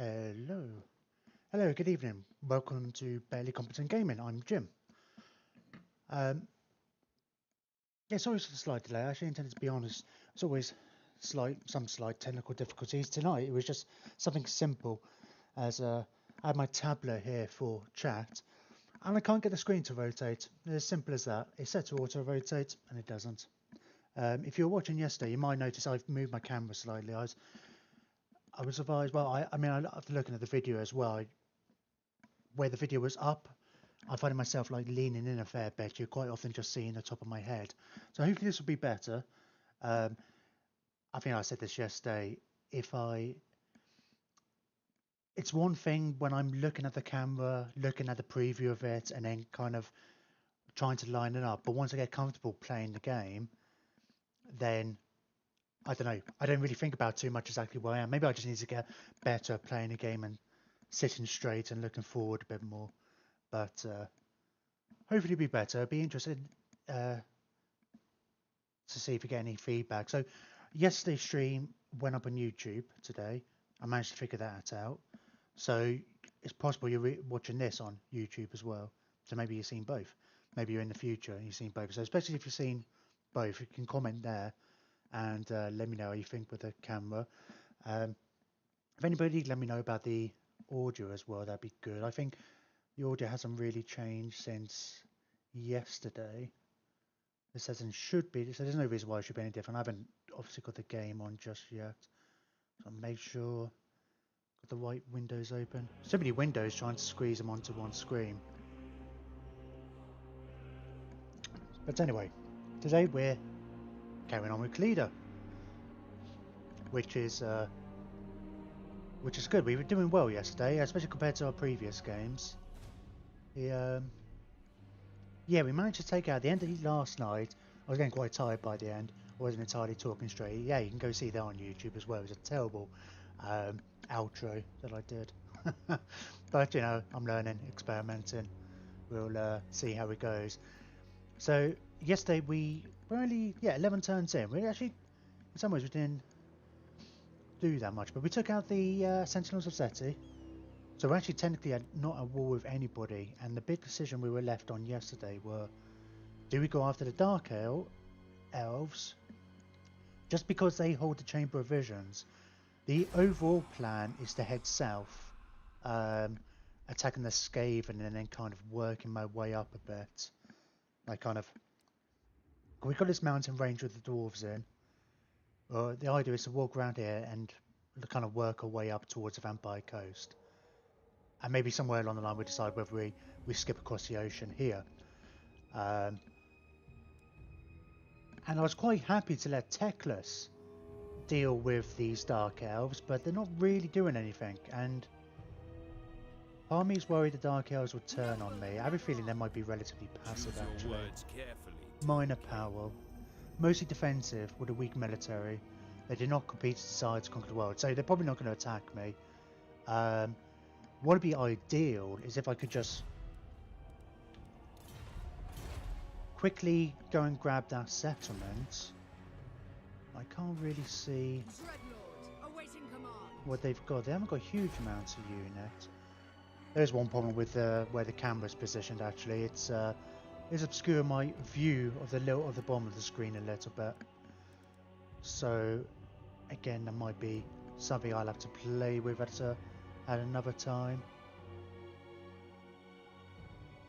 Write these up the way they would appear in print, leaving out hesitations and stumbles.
Hello. Hello, good evening. Welcome to Barely Competent Gaming. I'm Jim. Yeah, sorry for the slight delay. I actually intended to be honest. It's always some slight technical difficulties. Tonight it was just something simple as I had my tablet here for chat and I can't get the screen to rotate. It's as simple as that. It's set to auto rotate and it doesn't. If you were watching yesterday, you might notice I've moved my camera slightly. I was advised, well, after looking at the video as well, where the video was up, I find myself like leaning in a fair bit. You're quite often just seeing the top of my head. So hopefully this will be better. I think I said this yesterday. It's one thing when I'm looking at the camera, looking at the preview of it, and then kind of trying to line it up. But once I get comfortable playing the game, then I don't know. I don't really think about too much exactly where I am. Maybe I just need to get better at playing the game and sitting straight and looking forward a bit more. But hopefully it'll be better. I'd be interested to see if you get any feedback. So yesterday's stream went up on YouTube today. I managed to figure that out. So it's possible you're watching this on YouTube as well. So maybe you've seen both. Maybe you're in the future and you've seen both. So especially if you've seen both, you can comment there and let me know how you think with the camera. If anybody let me know about the audio as well, that'd be good. I think the audio hasn't really changed since yesterday. It says it should be, so there's no reason why it should be any different. I haven't obviously got the game on just yet. So I'll make sure got the right windows open. So many windows trying to squeeze them onto one screen. But anyway, today we're carrying on with Khalida, which is good. We were doing well yesterday, especially compared to our previous games. Yeah, we managed to take out the end of last night. I was getting quite tired by the end. I wasn't entirely talking straight. Yeah, you can go see that on YouTube as well. It was a terrible outro that I did. But, you know, I'm learning, experimenting. We'll see how it goes. So, yesterday we were only, 11 turns in. We actually, in some ways, we didn't do that much. But we took out the Sentinels of Seti. So we're actually technically not at war with anybody, and the big decision we were left on yesterday were, do we go after the Dark Elves, just because they hold the Chamber of Visions? The overall plan is to head south, attacking the Skaven and then kind of working my way up a bit. We've got this mountain range with the dwarves in. The idea is to walk around here and kind of work our way up towards the Vampire Coast. And maybe somewhere along the line we decide whether we skip across the ocean here. And I was quite happy to let Teclis deal with these Dark Elves, but they're not really doing anything. And part of me is worried the Dark Elves will turn on me. I have a feeling they might be relatively passive actually. Minor power. Mostly defensive with a weak military. They did not compete to decide to conquer the world, so they're probably not going to attack me. What would be ideal is if I could just quickly go and grab that settlement. I can't really see what they've got. They haven't got huge amounts of unit. There's one problem with where the camera's positioned actually. It's obscured my view of the bottom of the screen a little bit. So again, that might be something I'll have to play with at another time.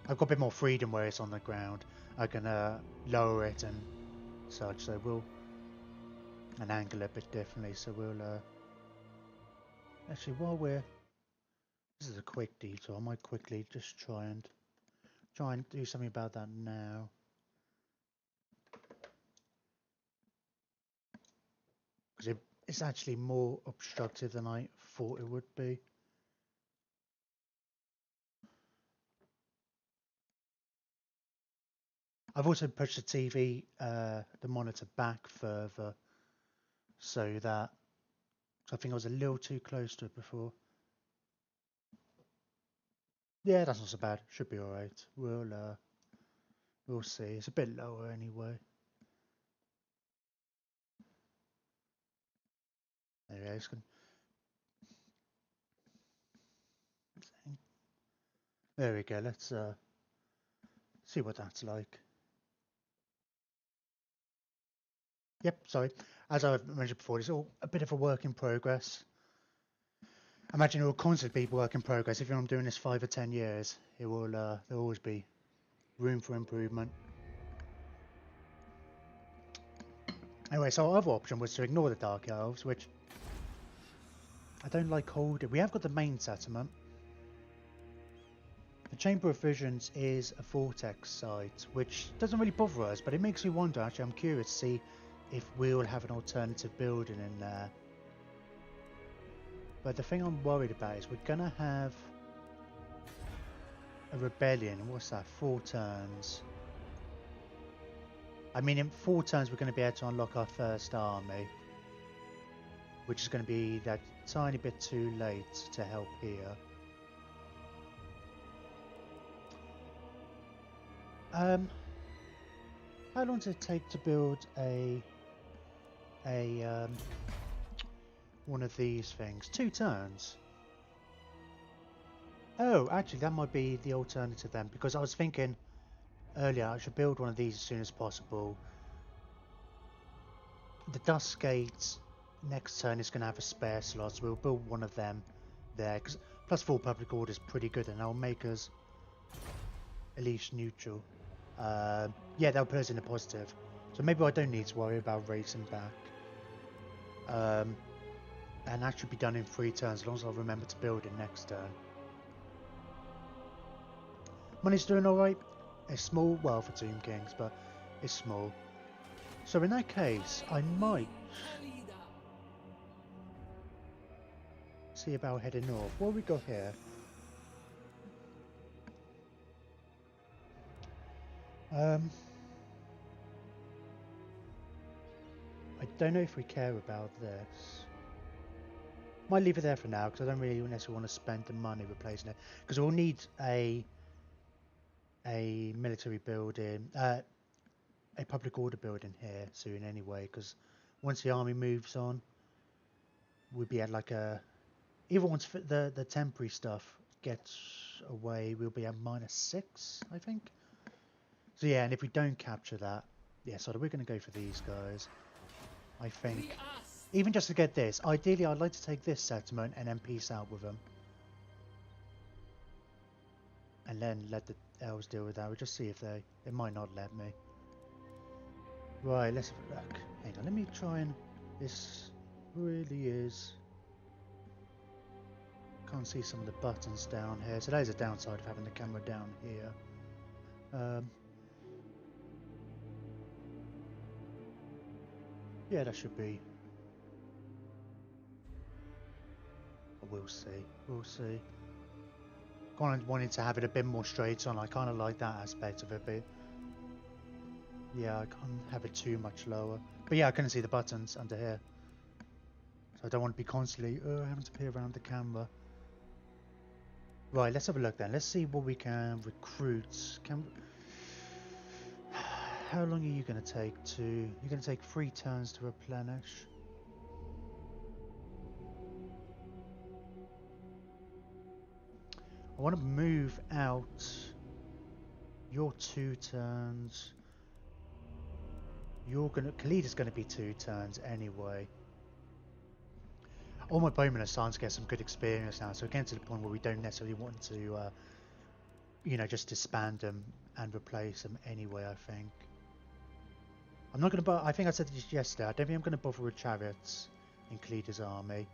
I've got a bit more freedom where it's on the ground. I can lower it and such, so we'll and angle it a bit differently. So we'll actually, while this is a quick detour, I might quickly just try and do something about that now. Because it's actually more obstructive than I thought it would be. I've also pushed the TV, the monitor back further, so that I think I was a little too close to it before. Yeah, that's not so bad. Should be all right. We'll see. It's a bit lower anyway. There we go. There we go. Let's see what that's like. Yep, sorry. As I've mentioned before, it's all a bit of a work in progress. I imagine it will constantly be work in progress. If I'm doing this 5 or 10 years, it will there'll always be room for improvement. Anyway, so our other option was to ignore the Dark Elves, which I don't like holding. We have got the main settlement. The Chamber of Visions is a Vortex site, which doesn't really bother us, but it makes me wonder, actually, I'm curious to see if we'll have an alternative building in there. But the thing I'm worried about is we're going to have a rebellion. What's that? 4 turns. I mean, in 4 turns we're going to be able to unlock our first army, which is going to be that tiny bit too late to help here. How long does it take to build one of these things? 2 turns. Oh, actually, that might be the alternative then, because I was thinking earlier I should build one of these as soon as possible. The Dust Gate next turn is going to have a spare slot, so we'll build one of them there. Because +4 public order is pretty good, and that'll make us at least neutral. Yeah, that'll put us in a positive. So maybe I don't need to worry about racing back. And that should be done in 3 turns, as long as I remember to build it next turn. Money's doing alright. It's small, well, for Tomb Kings, but it's small. So in that case, I might see about heading north. What have we got here? I don't know if we care about this. Might leave it there for now, because I don't really necessarily want to spend the money replacing it. Because we'll need a military building, a public order building here soon anyway, because once the army moves on, we'll be at like a... Even once the temporary stuff gets away, we'll be at -6, I think. So yeah, and if we don't capture that, yeah, so we're going to go for these guys, I think. Even just to get this, ideally I'd like to take this settlement and then peace out with them. And then let the elves deal with that. We'll just see if they might not let me. Right, let's have a look. Hang on, let me try and... This really is... Can't see some of the buttons down here. So that is a downside of having the camera down here. Yeah, that should be... We'll see. We'll see. Kind of wanted to have it a bit more straight on. I kind of like that aspect of it, but yeah, I can't have it too much lower. But yeah, I couldn't see the buttons under here, so I don't want to be constantly having to peer around the camera. Right, let's have a look then. Let's see what we can recruit. How long are you going to take to... You're going to take 3 turns to replenish. I want to move out your 2 turns. You're gonna... Khalida's going to be 2 turns anyway. All my bowmen are starting to get some good experience now, so we're getting to the point where we don't necessarily want to, you know, just disband them and replace them anyway, I think. I'm not going to... I think I said this yesterday, I don't think I'm going to bother with chariots in Khalida's army.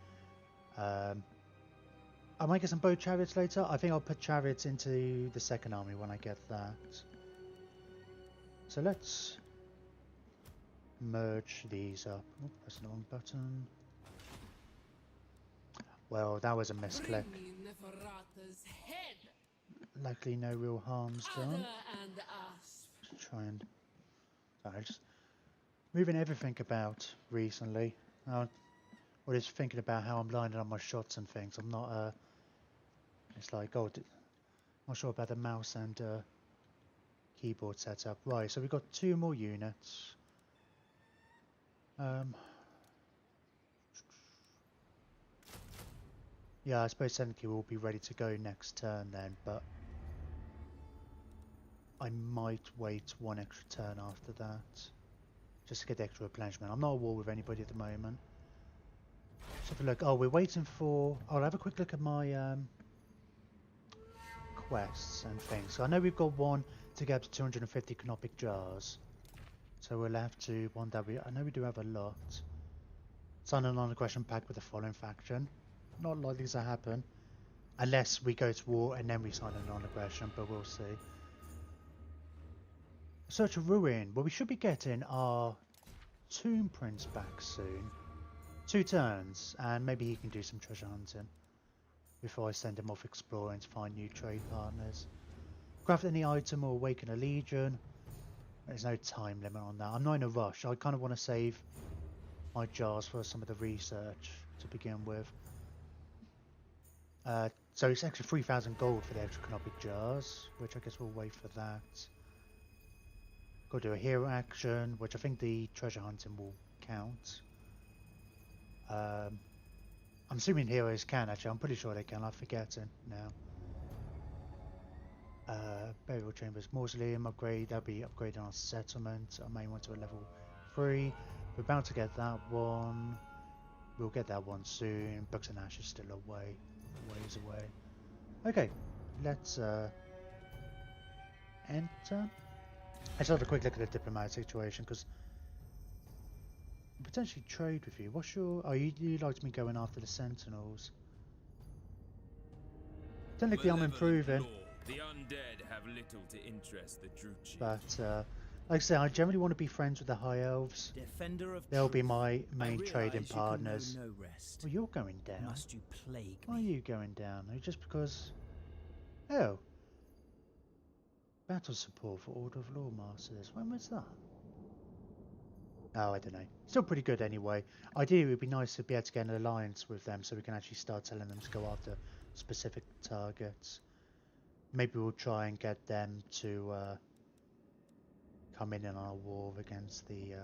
I might get some bow chariots later. I think I'll put chariots into the second army when I get that. So let's merge these up. Oh, press the wrong button. Well, that was a misclick. Luckily no real harm's done. Just try and... Sorry, just moving everything about recently. Or just thinking about how I'm lining up my shots and things. I'm not... It's like, oh, not sure about the mouse and keyboard setup. Right, so we've got 2 more units. Yeah, I suppose technically we'll be ready to go next turn then, but I might wait one extra turn after that, just to get the extra replenishment. I'm not at war with anybody at the moment. Let's have a look. Oh, we're waiting for... I'll have a quick look at my quests and things. So I know we've got one to get up to 250 canopic jars. So we'll have to... I know we do have a lot. Sign a non-aggression pact with the following faction. Not likely to happen. Unless we go to war and then we sign a non-aggression, but we'll see. Search a ruin. Well, we should be getting our tomb prince back soon. 2 turns, and maybe he can do some treasure hunting before I send him off exploring to find new trade partners. Craft any item or awaken a legion. There's no time limit on that. I'm not in a rush. I kind of want to save my jars for some of the research to begin with. So it's extra 3,000 gold for the extra canopic jars, which I guess we'll wait for that. Got to do a hero action, which I think the treasure hunting will count. I'm assuming heroes can actually. I'm pretty sure they can. I'm forgetting now. Burial chambers, mausoleum upgrade. That'll be upgrading our settlement. I may want to a level 3. We're about to get that one. We'll get that one soon. Books and Ash is still a ways away. Okay, let's enter. Let's have a quick look at the diplomatic situation, because potentially trade with you. What's your... Oh, you liked me going after the Sentinels. Technically I'm improving. The undead have little to interest the Druchii. But like I say, I generally want to be friends with the High Elves. They'll be my main trading partners. No rest. Well, you're going down. Must you plague Why are me? you going down? Just because... Oh. Battle support for Order of Law Masters. When was that? Oh, I don't know. Still pretty good anyway. Ideally, it would be nice to be able to get an alliance with them so we can actually start telling them to go after specific targets. Maybe we'll try and get them to come in our war against the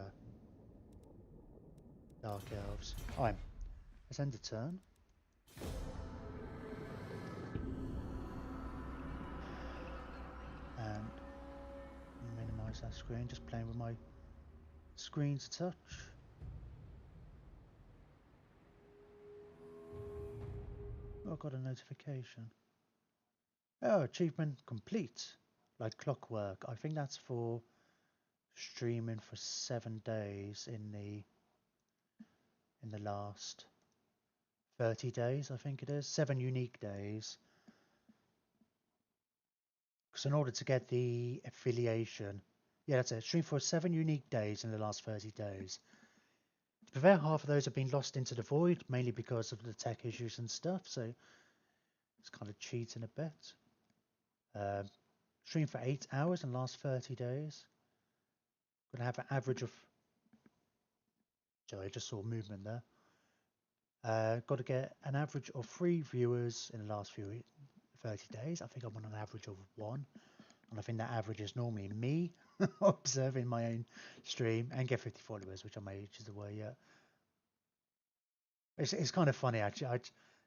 Dark Elves. Alright, let's end the turn. And minimize that screen, just playing with my screen to touch. Oh, I got a notification. Oh, achievement complete. Like clockwork. I think that's for streaming for 7 days in the last 30 days, I think it is. 7 unique days. Because in order to get the affiliation, yeah, that's it. Stream for 7 unique days in the last 30 days. To be fair, half of those have been lost into the void, mainly because of the tech issues and stuff, so it's kind of cheating a bit. Stream for 8 hours in the last 30 days. Gonna have an average of... Sorry, I just saw movement there. Got to get an average of 3 viewers in the last 30 days. I think I'm on an average of 1. And I think that average is normally me observing my own stream, and get 50 followers, which I may ages away yet. It's kind of funny actually.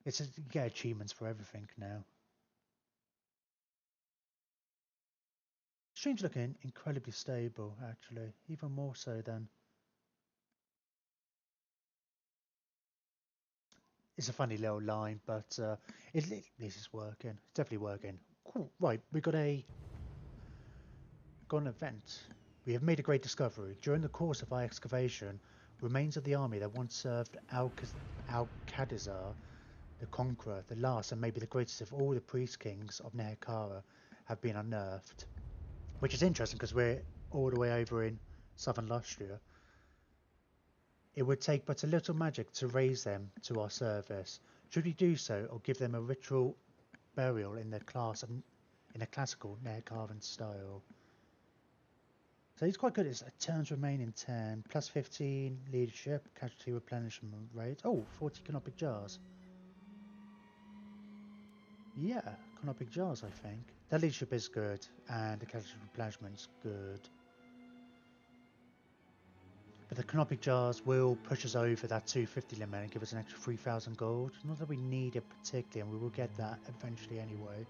You get achievements for everything now. Stream's looking incredibly stable actually, even more so than... It's a funny little line, but this is working. It's definitely working. Cool. Right, we got an event. We have made a great discovery. During the course of our excavation, remains of the army that once served Al-Qadizar, the Conqueror, the last and maybe the greatest of all the priest kings of Nehekara, have been unearthed. Which is interesting because we're all the way over in southern Lustria. It would take but a little magic to raise them to our service. Should we do so, or give them a ritual burial in a classical Nehekaran style? So he's quite good. It's turns remaining 10, plus 15 leadership, casualty replenishment rate. Oh, 40 canopic jars. Yeah, canopic jars, I think. The leadership is good, and the casualty replenishment is good. But the canopic jars will push us over that 250 limit and give us an extra 3,000 gold. Not that we need it particularly, and we will get that eventually anyway.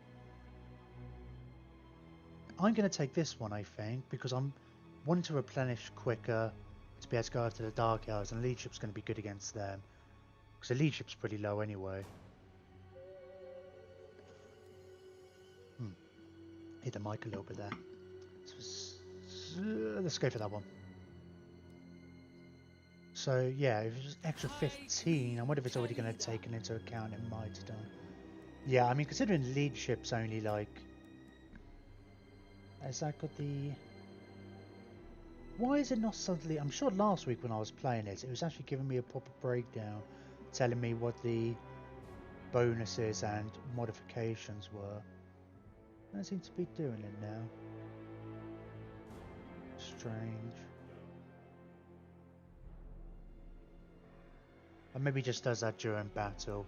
I'm going to take this one, I think, because I'm wanting to replenish quicker to be able to go after the Dark Elves, and leadership's going to be good against them. Because the leadership's pretty low anyway. Hit the mic a little bit there. Let's go for that one. So yeah, if it's extra 15, I wonder if it's already going to take it into account. It might have done. Yeah, I mean, considering leadership's only like... Has that got the... Why is it not suddenly... I'm sure last week when I was playing it was actually giving me a proper breakdown, telling me what the bonuses and modifications were. That seems to be doing it now. Strange. Or maybe it just does that during battle.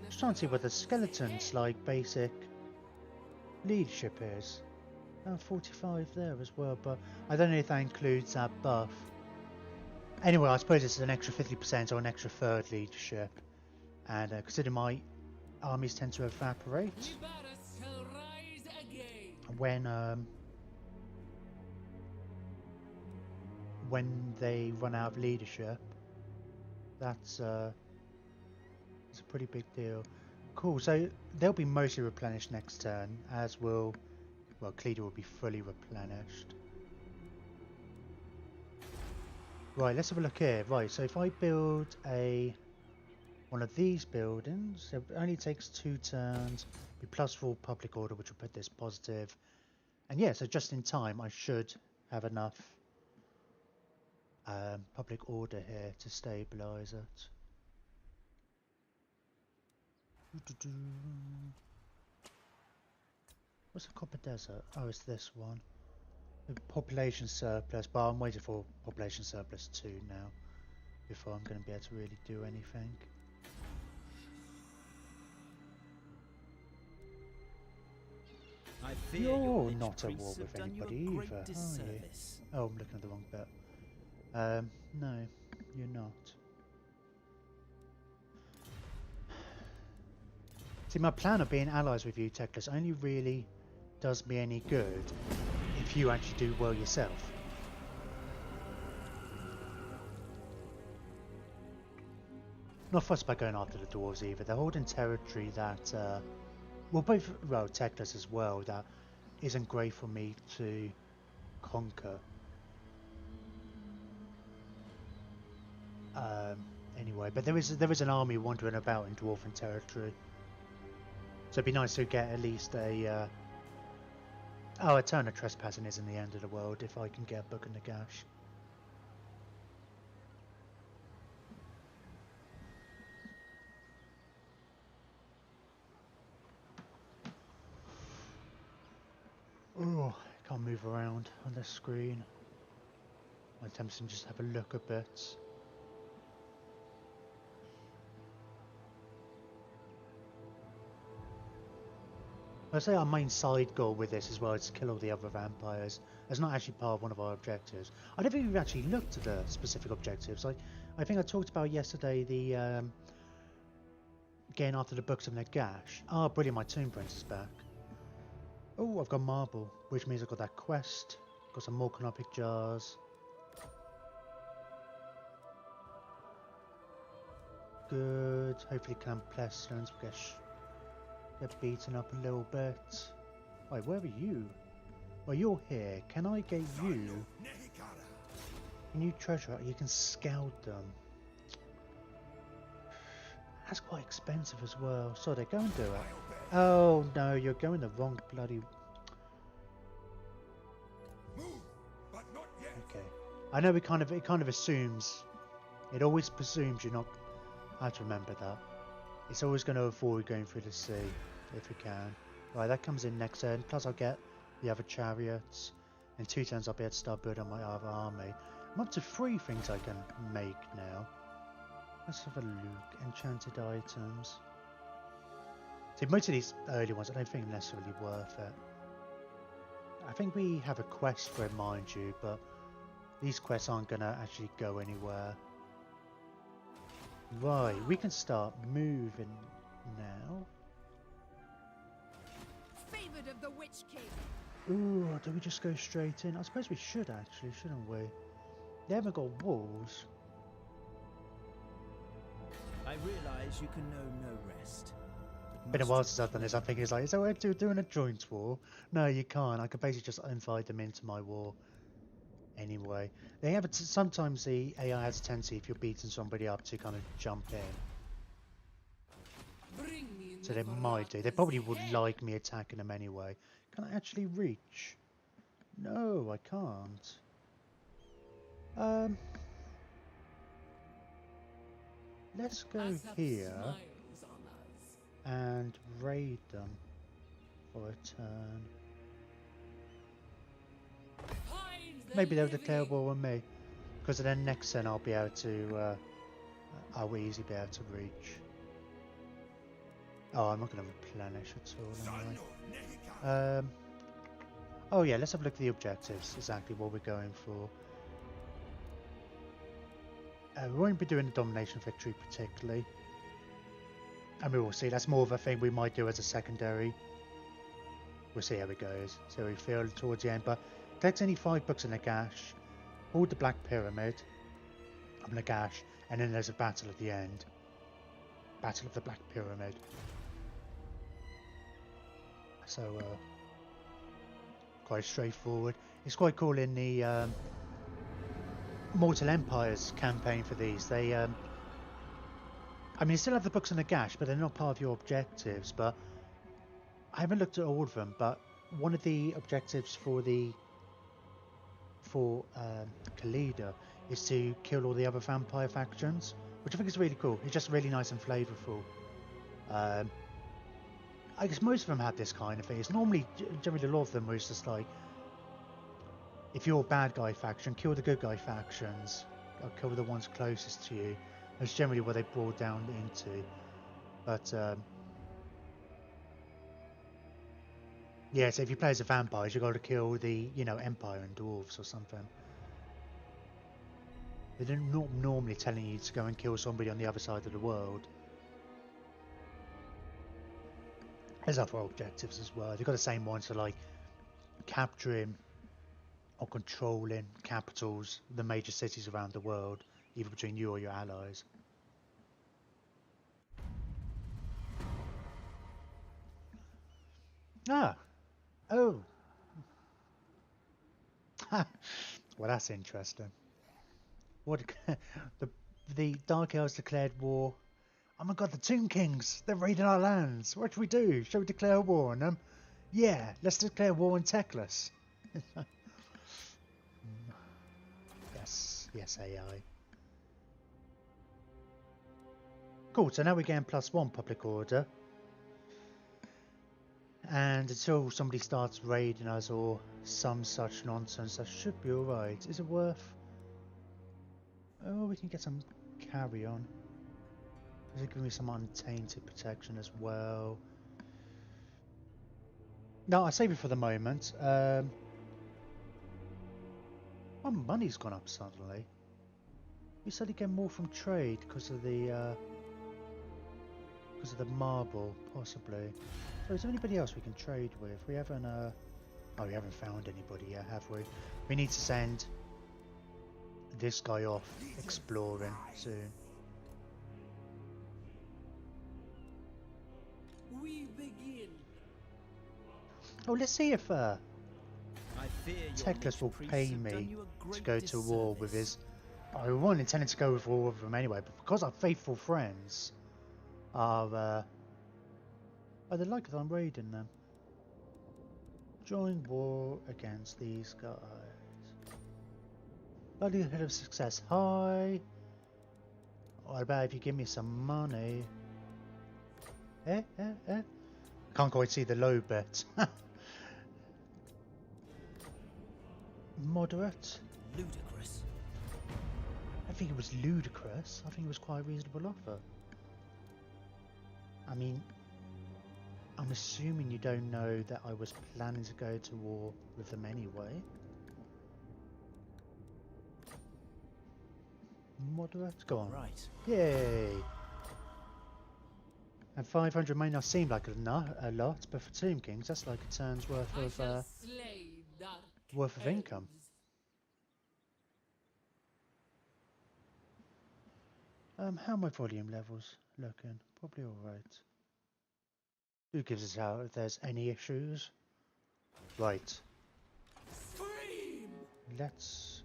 Just trying to see what the skeleton's like basic leadership is. 45 there as well, but I don't know if that includes that buff. Anyway, I suppose it's an extra 50% or an extra third leadership. And considering my armies tend to evaporate when they run out of leadership, it's a pretty big deal. Cool, so they'll be mostly replenished next turn, as will, well, Khalida will be fully replenished. Right, let's have a look here. Right, so if I build one of these buildings, it only takes 2 turns, be +4 public order, which will put this positive. And yeah, so just in time, I should have enough public order here to stabilise it. What's the Copper Desert? Oh, it's this one. The population surplus, but I'm waiting for population surplus 2 now before I'm going to be able to really do anything. You're not at war with anybody either, are you? Oh, I'm looking at the wrong bit. No, you're not. See, my plan of being allies with you, Techless, only really does me any good if you actually do well yourself. Not fussed about going after the dwarves either. They're holding territory that, well, Techless as well, that isn't great for me to conquer. Anyway, but there is an army wandering about in dwarven territory. So it'd be nice to get at least a turn of trespassing isn't the end of the world if I can get a book in the gash. Oh, I can't move around on this screen. My tempting just have a look a bit. I say our main side goal with this as well is to kill all the other vampires. It's not actually part of one of our objectives. I don't think we've actually looked at the specific objectives. I think I talked about yesterday the getting after the books of Nagash. Ah, brilliant! My Tomb Prince is back. Oh, I've got marble, which means I've got that quest. Got some more canopic jars. Good. Hopefully, Camp Pestilence will get beaten up a little bit. Wait, where are you? Well, you're here. Can I get you? Can you treasure? You can scout them. That's quite expensive as well. So they go and do it. Oh no, you're going the wrong bloody. Okay. I know it kind of assumes. It always presumes you're not. I have to remember that. It's always going to avoid going through the sea if we can. Right, that comes in next turn. Plus I'll get the other chariots. In 2 turns I'll be able to start building my other army. I'm up to 3 things I can make now. Let's have a look. Enchanted items. See, most of these early ones I don't think are necessarily worth it. I think we have a quest for it, mind you, but these quests aren't going to actually go anywhere. Right, we can start moving now. favored of the Witch King. Ooh, do we just go straight in? I suppose we should actually, shouldn't we? They haven't got walls. I realise you can know no rest. Been a while since I've done this. I think it's like, is that what we're doing a joint war? No, you can't. I can basically just invite them into my war. Anyway, they have sometimes the AI has a tendency, if you're beating somebody up, to kind of jump in. So they might do. They probably would like me attacking them anyway. Can I actually reach? No, I can't. Let's go here and raid them for a turn. Maybe they'll declare war on me, because then next turn I'll be able to. I'll easily be able to reach. Oh, I'm not going to replenish at all anyway. Oh yeah, let's have a look at the objectives. Exactly what we're going for. We won't be doing the domination victory particularly. And we will see. That's more of a thing we might do as a secondary. We'll see how it goes. So we feel towards the end. But collect any 5 books in a gash. Hold the Black Pyramid. I'm in a gash. And then there's a battle at the end. Battle of the Black Pyramid. So, quite straightforward. It's quite cool in the Mortal Empires campaign for these. They, I mean, you still have the books in the gash, but they're not part of your objectives. But I haven't looked at all of them. But one of the objectives for Khalida is to kill all the other vampire factions, which I think is really cool. It's just really nice and flavourful. I guess most of them had this kind of thing. It's normally, generally a lot of them was just like, if you're a bad guy faction, kill the good guy factions, or kill the ones closest to you. That's generally what they brought down into. But yeah, so if you play as a vampire, you've got to kill the, you know, Empire and Dwarves or something. They're not normally telling you to go and kill somebody on the other side of the world. There's other objectives as well. They've got the same ones, so like capturing or controlling capitals, the major cities around the world, either between you or your allies. Ah, oh. Well, that's interesting. What the Dark Elves declared war. Oh my god, the Tomb Kings! They're raiding our lands! What should we do? Shall we declare war on them? Yeah, let's declare war on Teclis. Yes, AI. Cool, so now we're getting +1 public order. And until somebody starts raiding us or some such nonsense, that should be alright. Is it worth... Oh, we can get some carry on. Does it give me some untainted protection as well? No, I save it for the moment. My money's gone up suddenly. We suddenly get more from trade because of the marble, possibly. So is there anybody else we can trade with? We haven't oh, we haven't found anybody yet, have we? We need to send this guy off exploring soon. We begin. Oh, let's see if Teclis will pay me to go to war with his... I wasn't intending to go with all of them anyway, but because our faithful friends are... Oh, they like that I'm raiding them. Join war against these guys. Likelihood of success high. What about if you give me some money? Can't quite see the low bit. Moderate. Ludicrous. I think it was ludicrous. I think it was quite a reasonable offer. I mean, I'm assuming you don't know that I was planning to go to war with them anyway. Moderate? Go on. Right. Yay! And 500 may not seem like a lot, but for Tomb Kings, that's like a turn's worth of income. How are my volume levels looking? Probably alright. Who gives us out if there's any issues? Right. Scream! Let's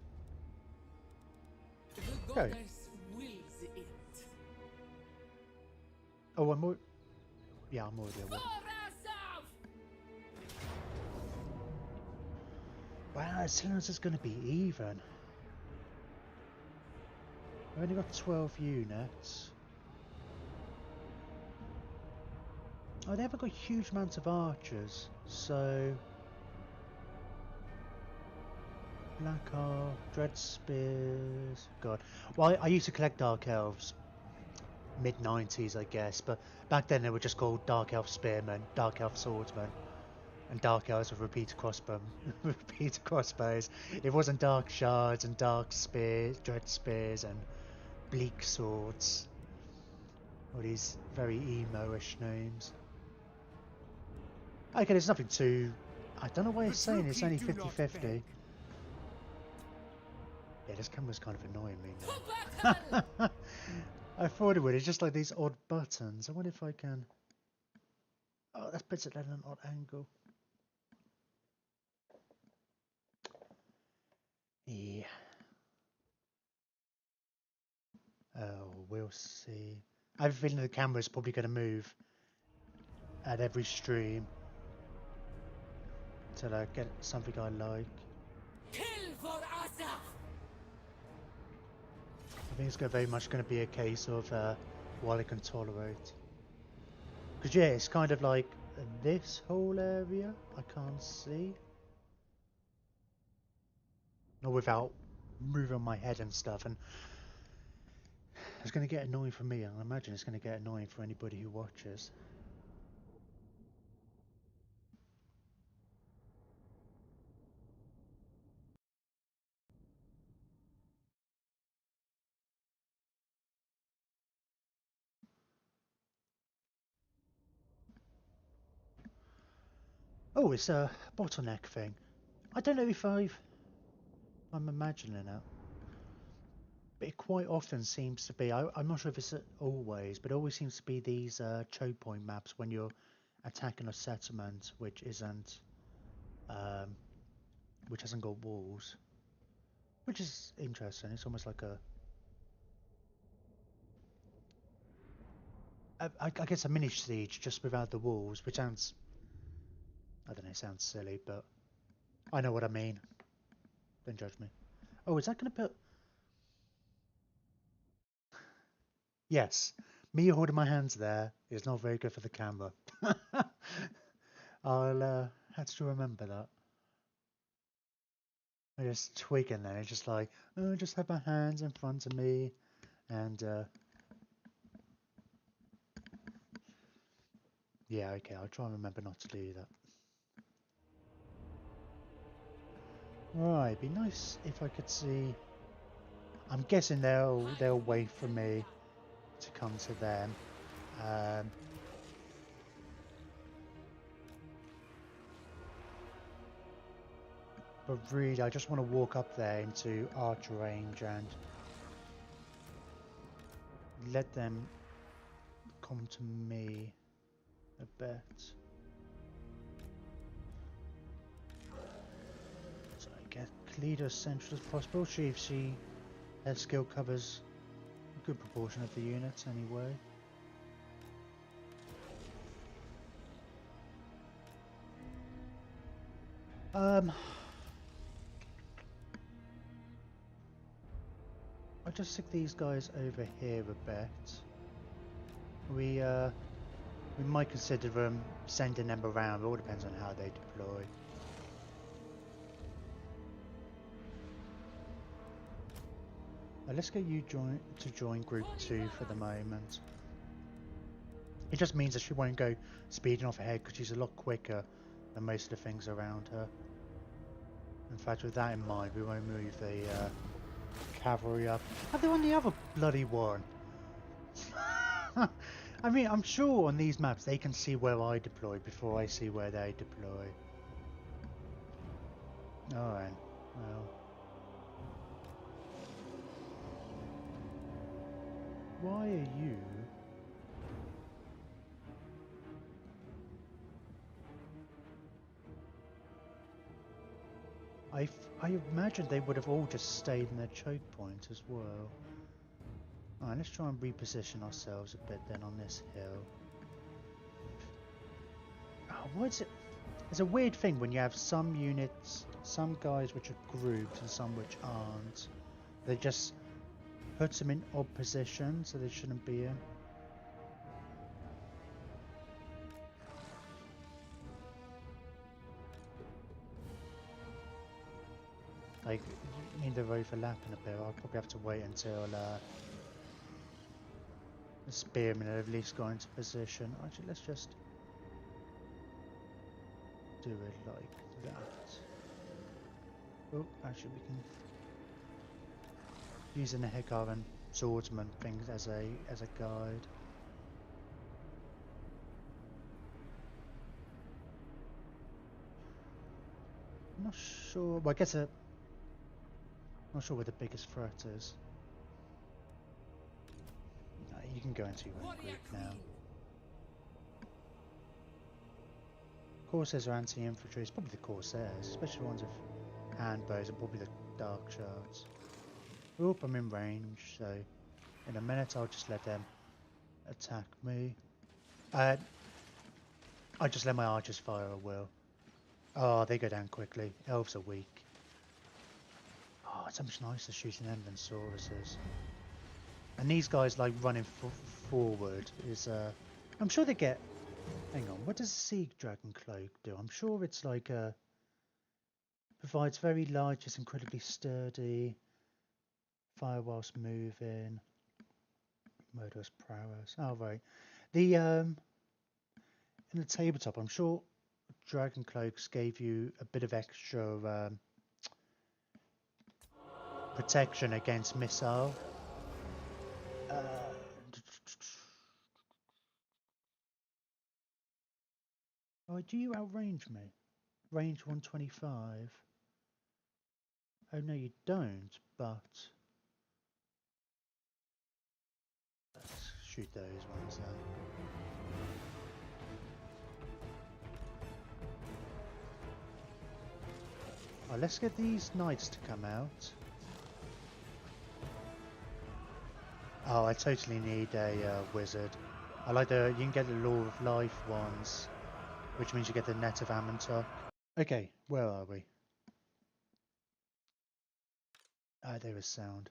The go. goddess wills it. Oh, I'm more. Yeah, I'm already aware. Wow, as soon as it's going to be even. I've only got 12 units. Oh, they haven't got huge amounts of archers, so... Black Ark, Dread Spears... God. Well, I used to collect Dark Elves. Mid-90s, I guess, but back then they were just called Dark Elf Spearmen, Dark Elf Swordsmen, and Dark Elves with repeater crossbows. It wasn't Dark Shards and Dark Spears, Dread Spears and Bleak Swords. All these very emo-ish names. Okay, there's nothing too... I don't know why it's saying it's only 50-50. Yeah, this camera's kind of annoying me now. I thought it would, it's just like these odd buttons. I wonder if I can... Oh, that puts it at an odd angle. Yeah. Oh, we'll see. I have a feeling the camera's probably going to move at every stream until I get something I like. Kill for Asa! I think it's very much going to be a case of what I can tolerate. Because yeah, it's kind of like this whole area I can't see. Not without moving my head and stuff, and it's going to get annoying for me, and I imagine it's going to get annoying for anybody who watches. Oh, it's a bottleneck thing. I don't know if I'm imagining it. But it quite often seems to be, I'm not sure if it's always, but it always seems to be these choke point maps when you're attacking a settlement which hasn't got walls. Which is interesting, it's almost like I guess a mini siege just without the walls, which sounds, I don't know, sounds silly, but I know what I mean. Don't judge me. Oh, is that going to put... Yes, me holding my hands there is not very good for the camera. I'll have to remember that. I just twigging there, just like, oh, just have my hands in front of me, and yeah, okay, I'll try and remember not to do that. Right, be nice if I could see. I'm guessing they'll wait for me to come to them. But really, I just want to walk up there into archer range and let them come to me a bit. So I get Khalida as central as possible. She her skill covers a good proportion of the units anyway. I'll just stick these guys over here a bit. We might consider sending them around. It all depends on how they deploy. Let's get you to join group 2 for the moment. It just means that she won't go speeding off ahead because she's a lot quicker than most of the things around her. In fact, with that in mind, we won't move the cavalry up. Are they on the other bloody one? I I mean, I'm sure on these maps they can see where I deploy before I see where they deploy. Alright, well. Why are you... I imagine they would have all just stayed in their choke point as well. Alright, let's try and reposition ourselves a bit then on this hill. Oh, what's it? It's a weird thing when you have some units, some guys which are grouped and some which aren't. They just put them in odd positions so they shouldn't be in. Like, I mean, they're overlapping a bit. I'll probably have to wait until the spearmen have at least got into position. Actually, let's just do it like that. Oh, actually, we can using the Hekar and swordsman things as a guide. I'm not sure. Well, I guess not sure where the biggest threat is. No, you can go into your own group now. Corsairs are anti-infantry. It's probably the Corsairs, especially the ones with hand bows, and probably the dark shards. Oop, I'm in range, so in a minute I'll just let them attack me. I just let my archers fire at will. Oh, they go down quickly. Elves are weak. Oh, it's so much nicer shooting them than Sauruses. And these guys like running forward is I'm sure they get... Hang on, what does the Sea Dragon Cloak do? I'm sure it's like provides very large, it's incredibly sturdy, fire whilst moving, murderous prowess. Oh right. The in the tabletop I'm sure Dragon Cloaks gave you a bit of extra protection against missile. Oh, do you outrange me? Range 125. Oh no, you don't. But let's shoot those ones then. Oh, let's get these knights to come out. Oh, I totally need a wizard. I like you can get the Law of Life ones, which means you get the Net of Amantok. Okay, where are we? Ah, there is sound.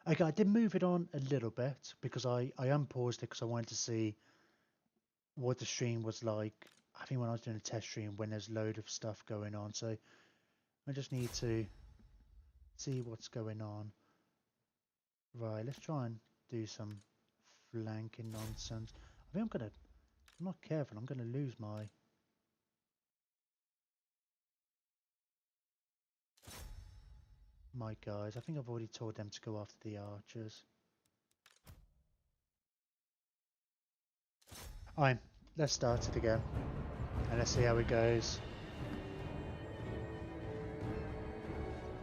Okay, I did move it on a little bit because I unpaused it because I wanted to see what the stream was like. I think when I was doing a test stream when there's load of stuff going on, so I just need to see what's going on. Right, let's try and do some flanking nonsense. I think I'm not careful, I'm gonna lose my guys. I think I've already told them to go after the archers. Alright, let's start it again. And let's see how it goes.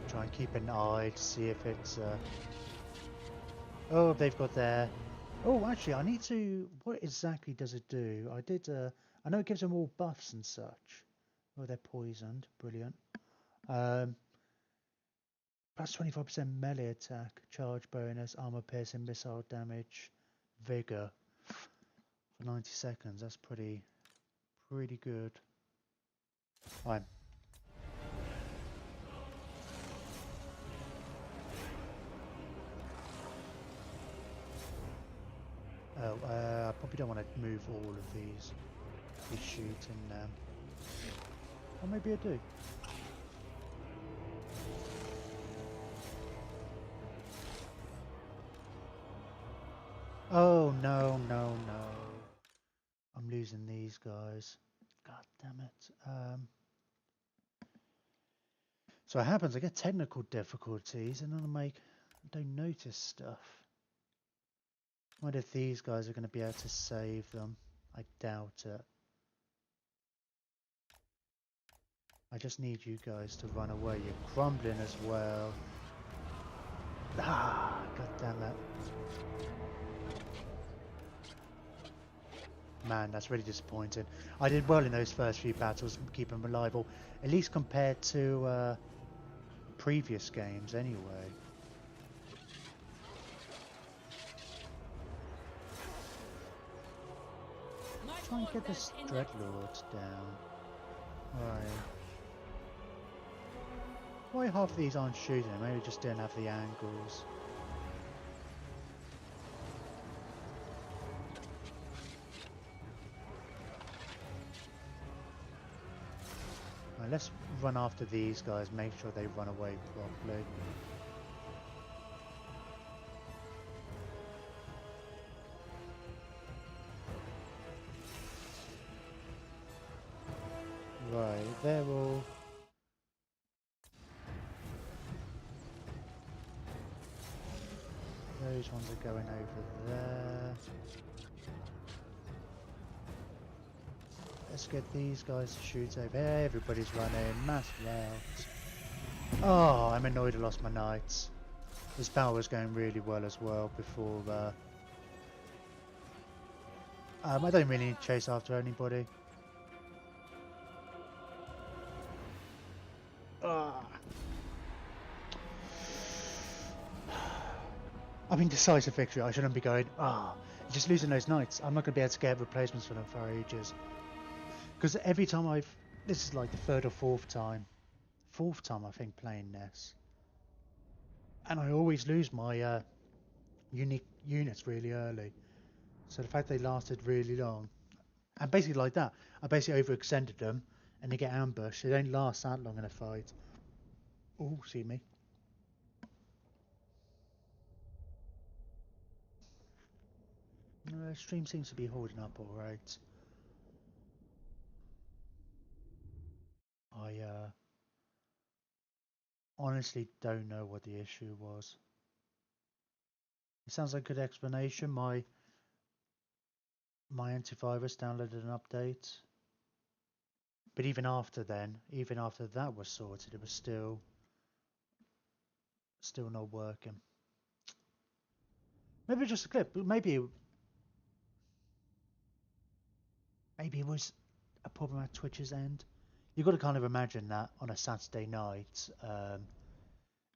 Try and keep an eye to see if it's oh, they've got their... Oh, actually, I need to... What exactly does it do? I know it gives them all buffs and such. Oh, they're poisoned. Brilliant. Plus 25% melee attack, charge bonus, armor piercing, missile damage, vigor for 90 seconds. That's pretty good. Right. Oh, I probably don't want to move all of these shooting them. Or maybe I do. Oh, no. I'm losing these guys. God damn it. So it happens, I get technical difficulties and then I don't notice stuff. wonder if these guys are going to be able to save them. I doubt it. I just need you guys to run away. You're crumbling as well. Ah, god damn it. Man, that's really disappointing. I did well in those first few battles, keeping them reliable, at least compared to previous games anyway. Try and get this Dreadlord down. Right. Why half of these aren't shooting? Maybe just didn't have the angles. Right, let's run after these guys, make sure they run away properly. Right, they're all... Those ones are going over there. Let's get these guys to shoot over here. Everybody's running. Mass rout. Oh, I'm annoyed I lost my knights. This battle was going really well as well before... I don't really need to chase after anybody. I mean, decisive victory. I shouldn't be going, just losing those knights. I'm not going to be able to get replacements for them for ages. Because every time this is like the third or fourth time I think playing this. And I always lose my unique units really early. So the fact they lasted really long. And basically like that, I basically overextended them and they get ambushed. They don't last that long in a fight. Oh, see me. Stream seems to be holding up alright. I honestly don't know what the issue was. It sounds like a good explanation. My antivirus downloaded an update. But even after that was sorted, it was still not working. Maybe just a clip. Maybe it was a problem at Twitch's end. You've got to kind of imagine that on a Saturday night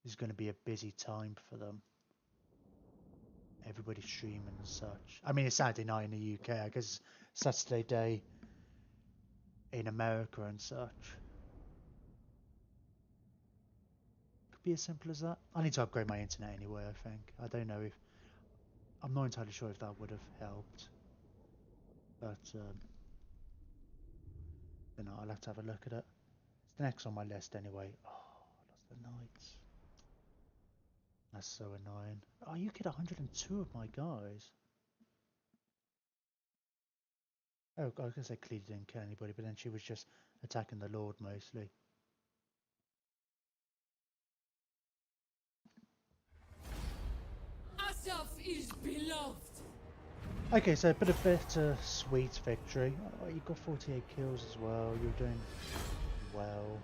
is going to be a busy time for them. Everybody's streaming and such. I mean, it's Saturday night in the UK. I guess Saturday day in America and such. Could be as simple as that. I need to upgrade my internet anyway, I think. I don't know if... I'm not entirely sure if that would have helped. But, you know, I'll have to have a look at it. It's next on my list anyway. Oh, I lost the knights. That's so annoying. Oh, you killed 102 of my guys. Oh, I was going to say Khalida didn't kill anybody, but then she was just attacking the Lord mostly. Asaf is beloved. Okay, so a bit of bittersweet victory. Oh, you got 48 kills as well. You're doing well.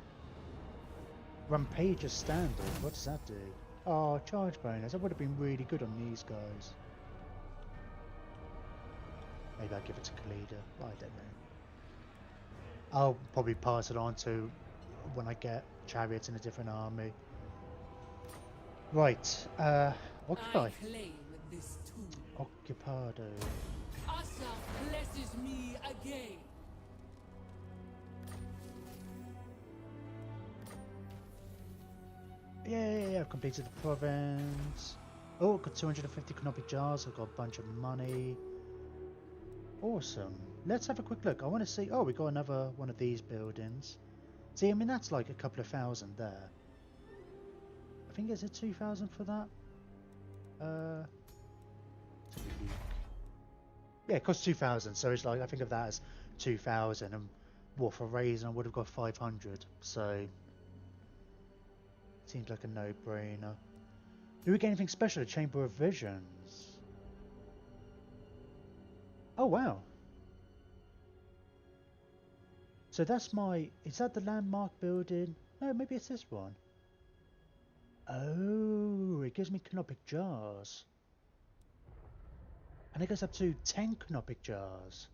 Rampage's standard. What does that do? Oh, charge bonus. That would have been really good on these guys. Maybe I'll give it to Khalida. I don't know. I'll probably pass it on to when I get chariots in a different army. Right. What could I? Claim this tool. Occupado. Asaf blesses me again. Yeah, I've completed the province. Oh, I've got 250 Knoppy jars. I've got a bunch of money. Awesome. Let's have a quick look. I want to see... Oh, we got another one of these buildings. See, I mean, that's like a couple of thousand there. I think it's a 2,000 for that. Yeah, it costs 2,000. So it's like, I think of that as 2,000. And what, for a raise, I would have got 500. So... Seems like a no-brainer. Do we get anything special at Chamber of Visions? Oh wow. So that's my... Is that the landmark building? No, maybe it's this one. Oh, it gives me canopic jars. And it goes up to 10 canopic jars.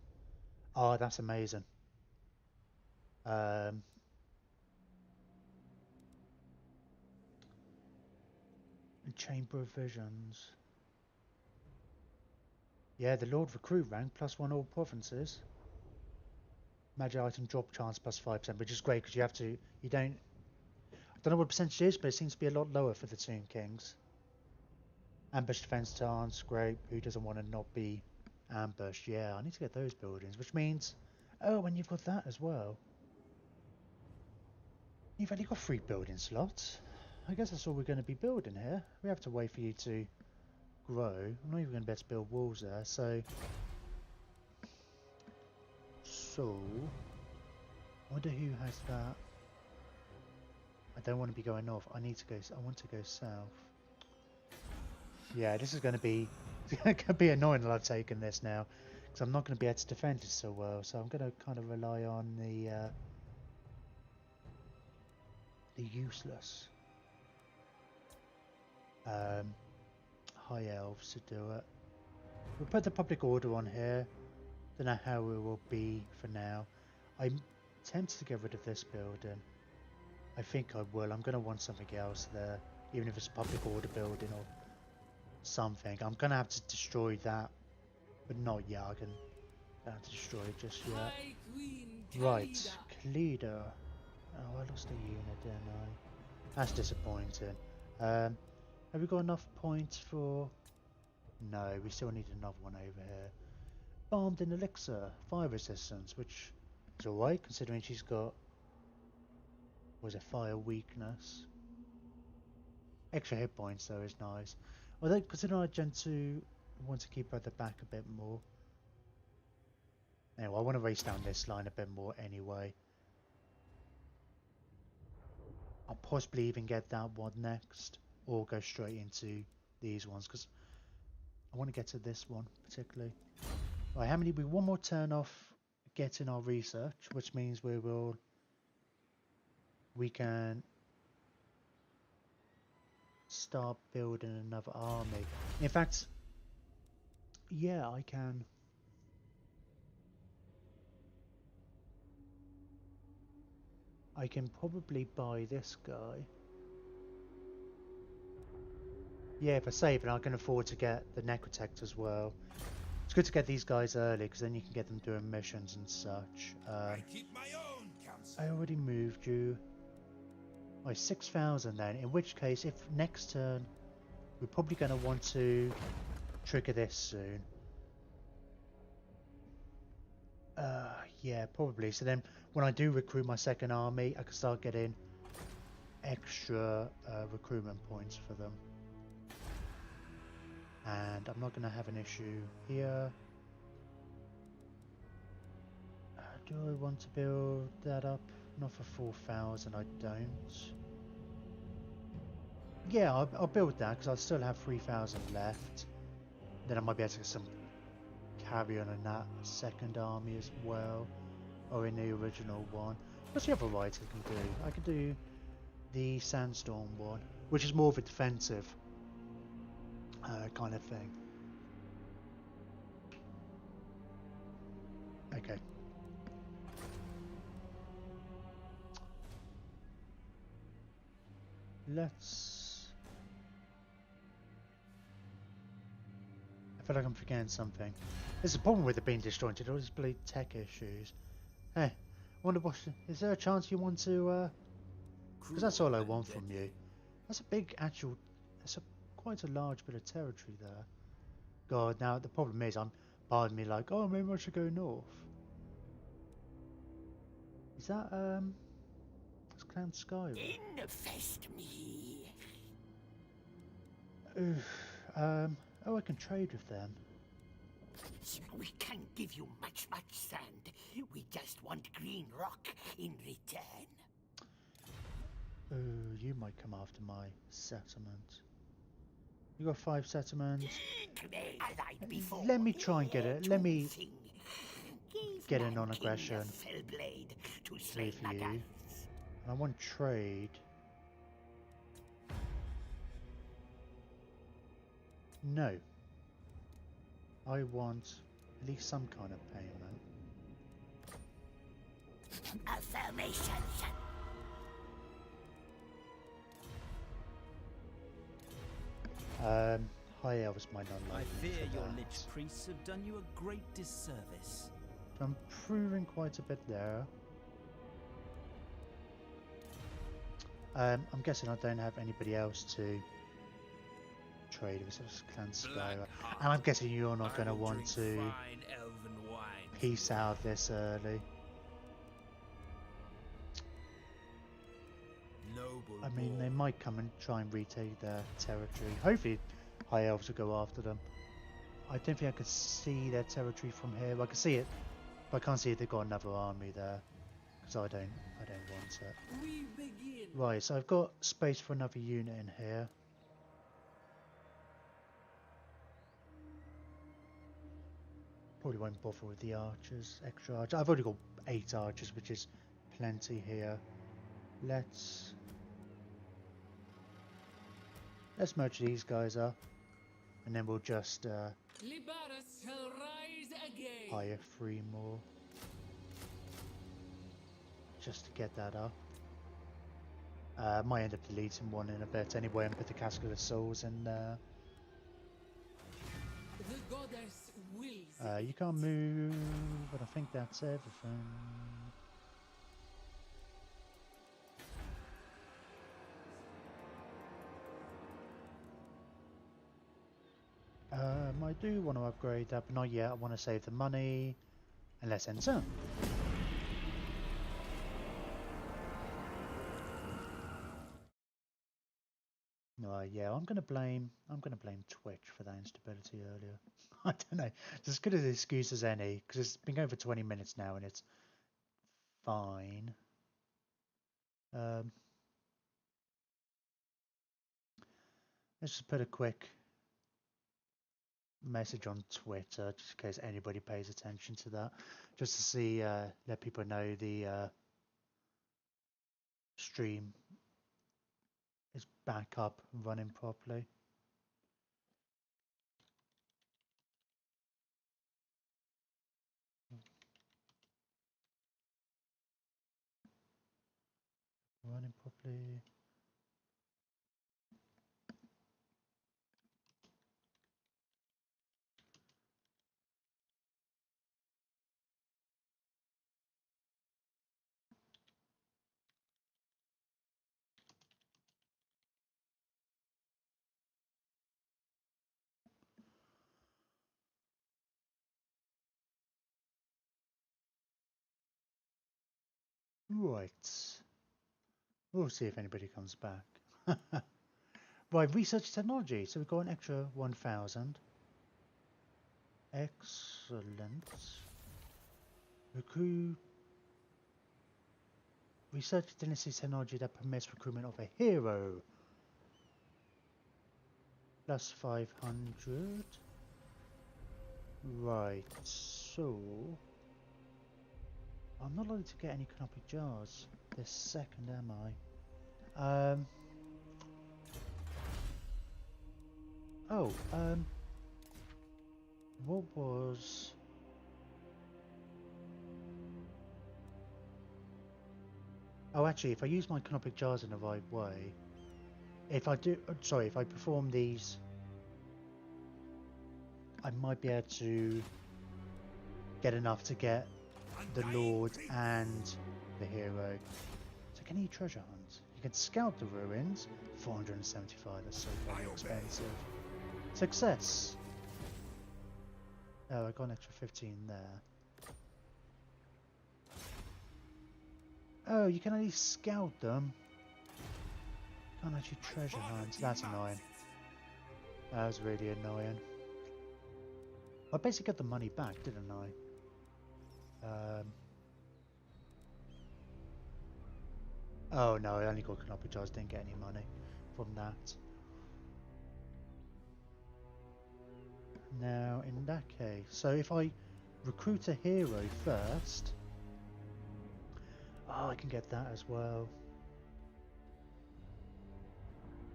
Oh, that's amazing. Um, Chamber of Visions. Yeah, the Lord Recruit rank +1 all provinces. Magic item drop chance +5%, which is great because you have to... You don't... I don't know what percentage it is, but it seems to be a lot lower for the Tomb Kings. Ambush defense chance, great. Who doesn't want to not be ambushed? Yeah, I need to get those buildings, which means... Oh, and you've got that as well. You've only got 3 building slots. I guess that's all we're going to be building here. We have to wait for you to grow. I'm not even going to be able to build walls there, so... I wonder who has that. I don't want to be going north. I want to go south. Yeah, this is going to be... It's going to be annoying that I've taken this now. Because I'm not going to be able to defend it so well. So I'm going to kind of rely on the useless. High elves to do it. We'll put the public order on here. Don't know how it will be for now. I'm tempted to get rid of this building. I think I will. I'm going to want something else there. Even if it's a public order building or something. I'm going to have to destroy that. But not yet. I don't have to destroy it just yet. My queen, Right. Khalida. Khalida. Oh, I lost a unit, didn't I? That's disappointing. Have we got enough points for... No, we still need another one over here. Armed in elixir, fire resistance, which is alright considering she's got... Was it fire weakness? Extra hit points though is nice. Although considering I Gen 2 want to keep her at the back a bit more. Anyway, I want to race down this line a bit more anyway. I'll possibly even get that one next, or go straight into these ones because I want to get to this one particularly. Right, how many? We one more turn off getting our research, which means we can start building another army. In fact, yeah, I can. I can probably buy this guy. Yeah, if I save it, I can afford to get the Necrotect as well. It's good to get these guys early because then you can get them doing missions and such. I keep my own counsel. I already moved you. Oh, 6,000 then. In which case, if next turn, we're probably going to want to trigger this soon. Yeah, probably. So then, when I do recruit my second army, I can start getting extra recruitment points for them. And I'm not going to have an issue here. Do I want to build that up? Not for 4,000, I don't. Yeah, I'll build that because I still have 3,000 left. Then I might be able to get some carry on in that second army as well. Or in the original one. What's the other right I can do? I can do the Sandstorm one, which is more of a defensive kind of thing. Okay. Let's... I feel like I'm forgetting something. There's a problem with it being disjointed, all these bloody tech issues. Hey, I wonder what... Is there a chance you want to... Because that's all I want from you. That's a big actual... That's quite a large bit of territory there. God, now the problem is I'm... Pardon me like, oh, maybe I should go north. Is that, It's Clan Skyrim. Infest me. Oof, oh, I can trade with them. We can't give you much sand. We just want green rock in return. Ooh, you might come after my settlement. You got 5 settlements. As I before, Let me try and get it. Let me Sing. Give get a man non-aggression king the fell blade to slay with you. Nagas. And I want trade. No. I want at least some kind of payment. Affirmations. High elves might not I like me fear for your that. lich priests have done you a great disservice. So I'm proving quite a bit there. I'm guessing I don't have anybody else to trade with, so it's Clan Skyra. And I'm guessing you're not going to want to fine elven wine. peace out this early. Noble I mean, they boar. might come and try and retake their territory. Hopefully, High Elves will go after them. I don't think I can see their territory from here. I can see it, but I can't see if they've got another army there, because I don't want it. We begin. Right, so I've got space for another unit in here. Probably won't bother with the archers, extra archers. I've already got 8 archers, which is plenty here. Let's merge these guys up, and then we'll just Libaras shall rise again. hire 3 more, just to get that up. Might end up deleting one in a bit anyway and put the Casket of Souls in there. The goddess wills. You can't move, but I think that's everything. I do want to upgrade that, but not yet. I want to save the money, and let's end soon. Yeah, I'm gonna blame Twitch for that instability earlier. I don't know. It's as good an excuse as any, because it's been going for 20 minutes now and it's fine. Let's just put a quick message on Twitter, just in case anybody pays attention to that, just to see, let people know the stream is back up and running properly. Running properly. Right. We'll see if anybody comes back. Right, research technology. So we've got an extra 1,000. Excellent. Recruit. Research dynasty technology that permits recruitment of a hero. Plus 500. Right, so I'm not allowed to get any canopic jars this second, am I? What was... Oh, actually, if I use my canopic jars in the right way, if I perform these, I might be able to get enough to get the Lord and the hero. So can you treasure hunt? You can scout the ruins. 475, that's so very expensive. Success! Oh, I got an extra 15 there. Oh, you can only scout them. Can't actually treasure hunt. That's annoying. That was really annoying. I basically got the money back, didn't I? Oh no, I only got canopic jars, didn't get any money from that. Now, in that case, so if I recruit a hero first, oh, I can get that as well.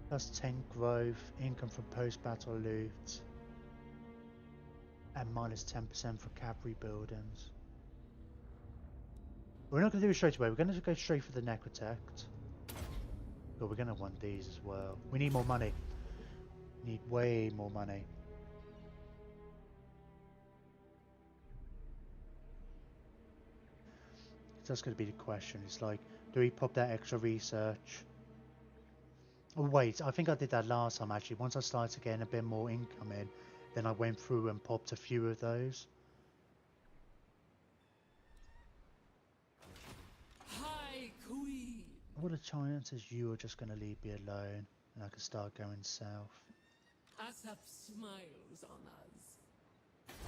Plus 10 growth, income from post-battle loot, and minus 10% for cavalry buildings. We're not going to do it straight away. We're going to go straight for the necrotect. But we're going to want these as well. We need more money. We need way more money. That's going to be the question. It's like, do we pop that extra research? Oh wait, I think I did that last time actually. Once I started getting a bit more income in, then I went through and popped a few of those. High Queen. What are the chances you are just going to leave me alone and I can start going south? Asap smiles on us.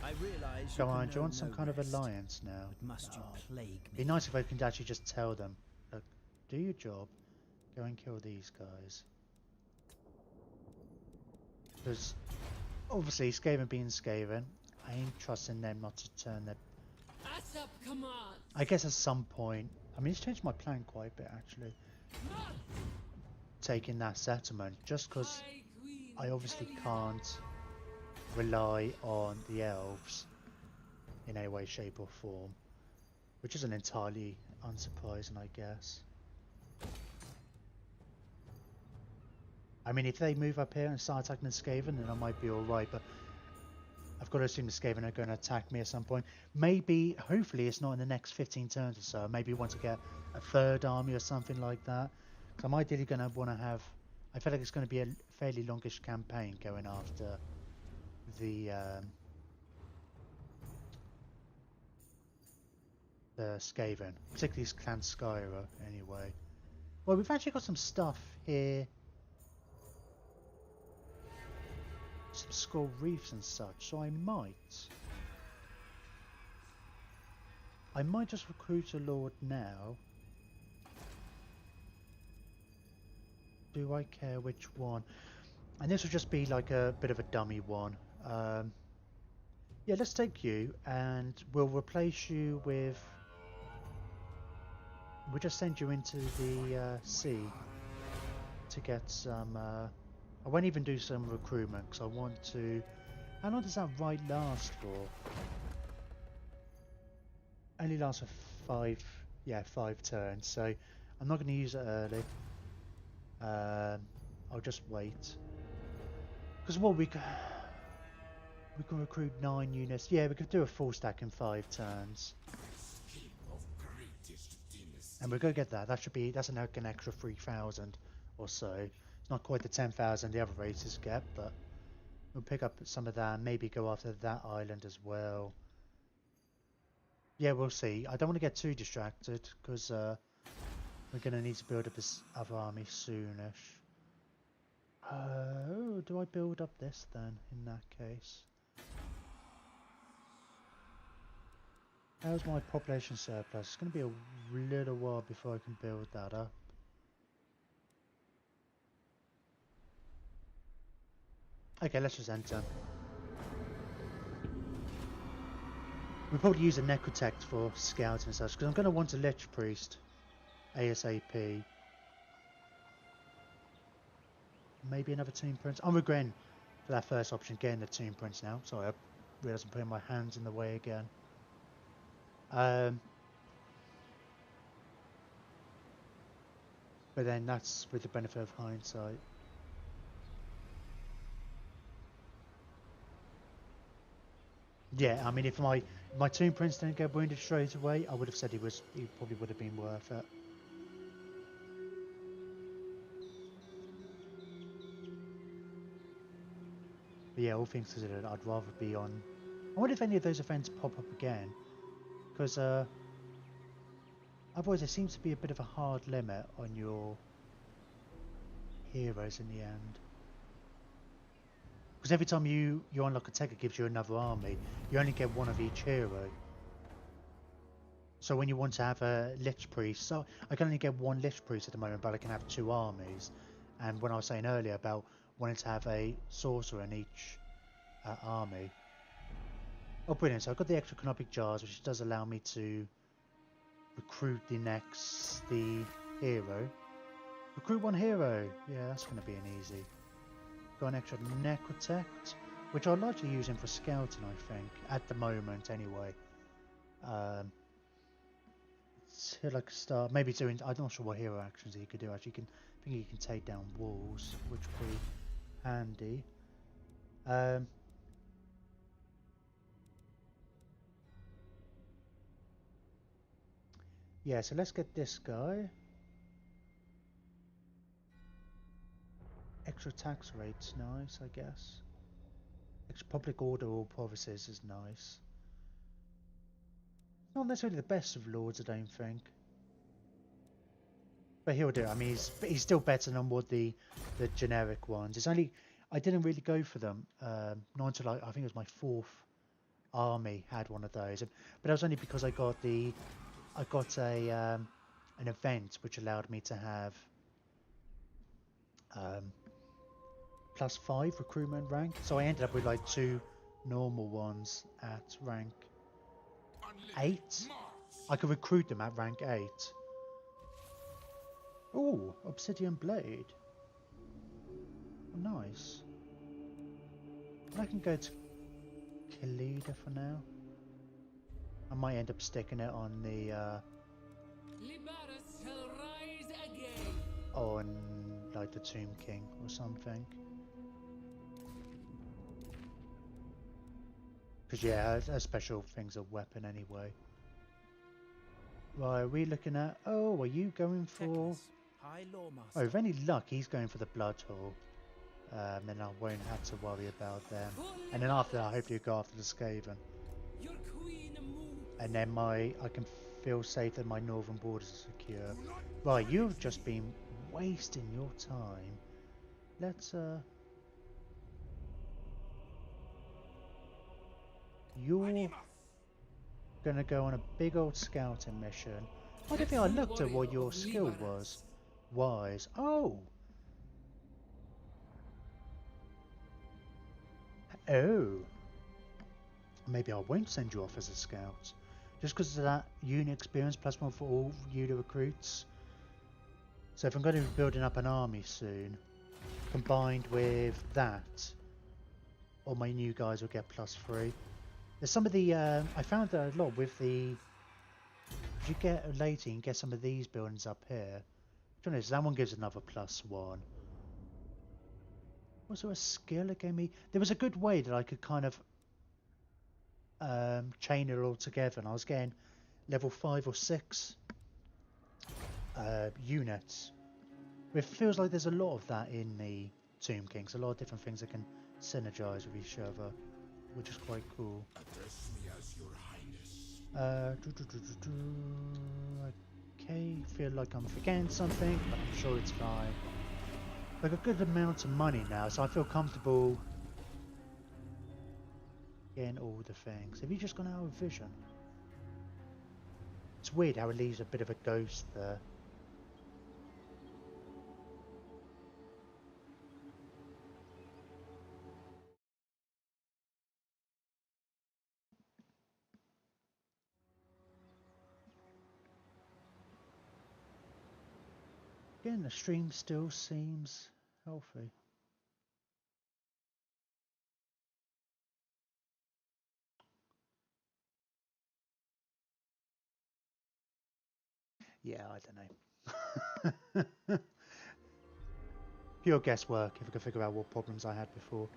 I realize. Come on, do you want some kind of alliance now? Must you plague me? Be nice if I could actually just tell them, look, do your job, go and kill these guys. Because obviously, Skaven being Skaven, I ain't trusting them not to turn their... Asap command. I guess at some point, I mean, it's changed my plan quite a bit actually. Taking that settlement, just because I obviously can't rely on the elves in any way, shape or form, which isn't entirely unsurprising, I guess. I mean, if they move up here and start attacking the Skaven, then I might be alright, but I've got to assume the Skaven are going to attack me at some point. Maybe, hopefully it's not in the next 15 turns or so. Maybe once I get a third army or something like that. Because I'm ideally going to want to have... I feel like it's going to be a fairly longish campaign going after the Skaven. Particularly Clan Skyra, anyway. Well, we've actually got some stuff here. Some skull reefs and such, so I might just recruit a lord now. Do I care which one? And this will just be like a bit of a dummy one. Yeah, let's take you and we'll replace you with... We'll just send you into the sea to get some... I won't even do some recruitment because I want to... How long does that ride last for? Only lasts for 5 turns, so I'm not going to use it early. I'll just wait. Because what we can recruit 9 units. Yeah, we could do a full stack in 5 turns. And we're going to get that. That's an extra 3,000 or so. It's not quite the 10,000 the other races get, but we'll pick up some of that and maybe go after that island as well. Yeah, we'll see. I don't want to get too distracted because we're going to need to build up this other army soonish. Do I build up this then in that case? How's my population surplus? It's going to be a little while before I can build that up. Okay, let's just enter. We'll probably use a necrotect for scouting and such, because I'm going to want a lich priest ASAP. Maybe another Tomb Prince. I'm regretting for that first option getting the Tomb Prince now. Sorry, I realised I'm putting my hands in the way again. But then that's with the benefit of hindsight. Yeah, I mean, if my Tomb Prince didn't get wounded straight away, I would have said he probably would have been worth it. But yeah, all things considered, I'd rather be on... I wonder if any of those events pop up again. Because otherwise there seems to be a bit of a hard limit on your heroes in the end. Because every time you unlock a tech, it gives you another army. You only get one of each hero. So when you want to have a Lich Priest, so I can only get one Lich Priest at the moment, but I can have 2 armies. And when I was saying earlier about wanting to have a Sorcerer in each army, Oh, brilliant. So I've got the extra canopic jars, which does allow me to recruit the hero. Recruit one hero. Yeah, that's going to be an easy. Got an extra necrotect, which I'll largely use him for scouting, I think, at the moment anyway. So like start maybe doing. I'm not sure what hero actions he could do. Actually, I think he can take down walls, which would be handy. Yeah, so let's get this guy. Extra tax rates, nice, I guess. Extra public order all provinces is nice. Not necessarily the best of lords, I don't think. But he'll do. I mean, he's still better than what the generic ones. It's only I didn't really go for them. Not until like I think it was my 4th army had one of those. But that was only because I got a an event which allowed me to have +5 recruitment rank. So I ended up with like 2 normal ones at rank 8. I could recruit them at rank 8. Oh, obsidian blade. Oh, nice. I can go to Khalida for now. I might end up sticking it on the Liberus shall rise again. on like the Tomb King or something. Because yeah, her special thing's a weapon anyway. Right, are we looking at... Oh, are you going for... High Lawmaster. Oh, with any luck, he's going for the Blood Hall. Then I won't have to worry about them. And then after that, I hope you go after the Skaven. Your queen moves. And then I can feel safe that my northern borders are secure. Right, you've just been wasting your time. Let's You're gonna go on a big old scouting mission. I don't think I looked at what your skill was. Wise. Oh! Oh! Maybe I won't send you off as a scout. Just because of that unit experience +1 for all unit recruits. So if I'm going to be building up an army soon, combined with that, all my new guys will get +3. There's some of the, I found that a lot with the, if you get later, you can get some of these buildings up here. To be honest, that one gives another +1. Was there a skill it gave me? There was a good way that I could kind of chain it all together, and I was getting level 5 or 6 units. It feels like there's a lot of that in the Tomb Kings, a lot of different things that can synergize with each other, which is quite cool. Address me as your highness. Okay, feel like I'm forgetting something, but I'm sure it's fine. I've got a good amount of money now, so I feel comfortable getting all the things. Have you just gone out of vision? It's weird how it leaves a bit of a ghost there. Again, the stream still seems healthy. Yeah, I don't know. Pure guesswork if I could figure out what problems I had before.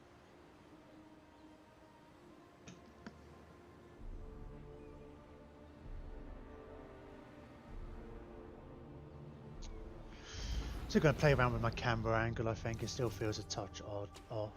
Still going to play around with my camera angle, I think. It still feels a touch odd off.